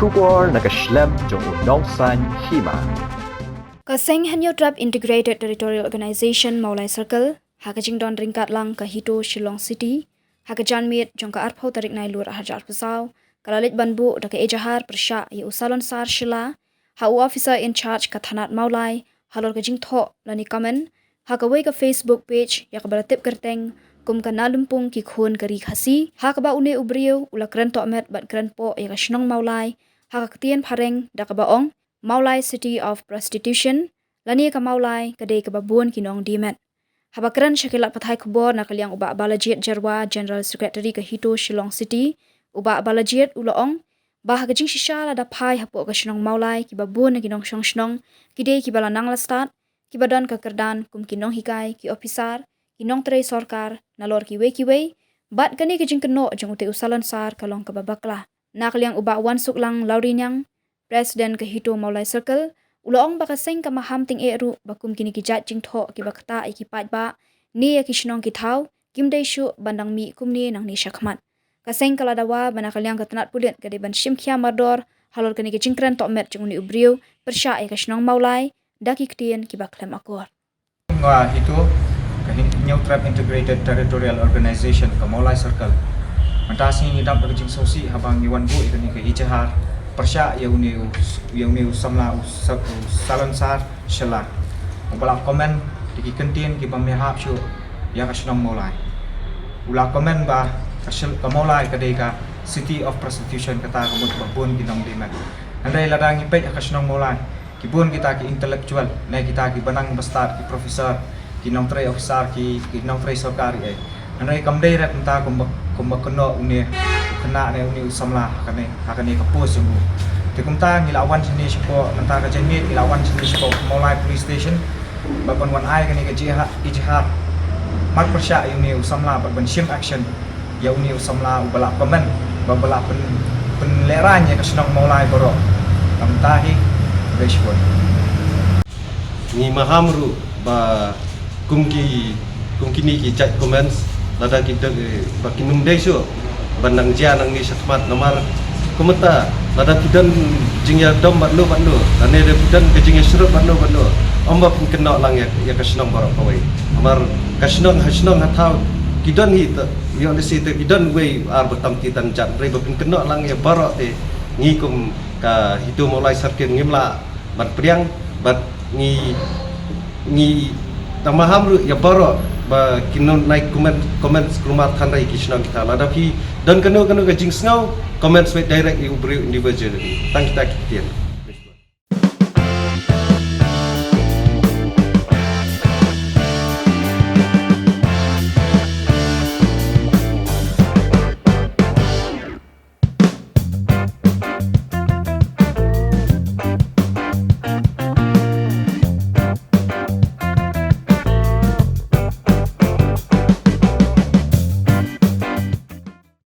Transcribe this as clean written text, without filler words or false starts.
Shubor nakaslem jong unongsan hima. Kaseng Hanyo Trap Integrated Territorial Organization Maulai Circle, Hakajing Don Ringkat Lang ka Hito Shillong City, Hakajan Mit jong ka Arpau Tarik Nailur Hajar Pesau, Kalalit Banbu daka Ejahar Persya ye Usalon Sar Shila, Hau Officer in Charge ka Thanat Maulai, Halor Kajing Tho Lani Kamen, Hakaway ka Facebook page ya kabaratip kerteng, kum ka nalumpung ki khun ka rikhasi, Hakaba une ubriyo ula kren Tokmet bat kren po ya ka Shnong Maulai, Hakaktian Pareng daka Baong, Maulai City of Prostitution, lani ka Maulai kadai ka babun kinong dimet. Habakran syakilat pathai kubor na kaliang uba balajit Jarwa General Secretary ka Hito Shillong City, uba balajit ulaong, bah kajing shishala da pai hapo ka Shnong Maulai ki babun na kinong shnong kidai ki balanang lastat, ki badan ka kerdan kum kinong hikai ki opisar, kinong tray sorkar, nalor ki wei, bat kani kajing keno jang ute usalan sar kalong ka babakla. Na kaliang uba wansuk lang laurinyang, Presiden ke Hito Maulai Circle, ulaong baka seng ka maham ting eru bakum kini kijat jing tho ki bakta iki pat ba, ni ya kishnong kithau, kim day shu bandang mi kumni nang ni syakmat. Kaseng kaladawa banakalyang katanat pulit kadi ban shim kia mardor, halor kini kijing kren Tokmet jing uni ubriu, persya ya kishnong Maulai, daki ktien ki baklem akor. Nga Hito, ke Hanyo Trap Integrated Territorial Organization ke Maulai Circle. Mantasi ngidam ke jing sosi habang iwan bu ikani ke Ejahar, Persya ya uni usamla salon sar shela. Ubala komen di kentin ki pamehap syu ya ka Shnong Maulai. Ula komen ba ka Maulai kadai ka City of Prostitution kata kamut babun kinong dimet. Andai ladang ipet ka Shnong Maulai. Kibun kita ki intellectual, na kita ki banang bastard ki professor, kinong tray officer ki kinong tray sarkari ai. Andai kamdai rat entah kumbakno uni kena ne uni usamla hakane kapus yung tikumta ngilawan sini sipo nanta ka jenit ngilawan sini sipo Maulai Police Station baban wan ai kani ka Ejahar mat persya uni usamla baban shim action ya uni usamla ubala komen babala penleranya ka Shnong Maulai boro kamtahi beshbon ni mahamru ba kumkini ki chat comments lada kita bakinum deso bandang jia nang ni satmat nomor kumata lada pidan jingya dom batlu ane de pidan ke jingya surut batlu omba pun kena lang ya kasnong barok kawai amar kasnong hatau kidan hi yo de site kidan we ar batam titan chat re bapin kena lang ya barok te ngi kum ka Hito Maulai Circle ngimla bat priang bat ngi tamaham ru ya barok ba kinon naik komen skrumat thandai kisnong kita ladapi dan kanu ka jing sngaw comments with direct you individually thank you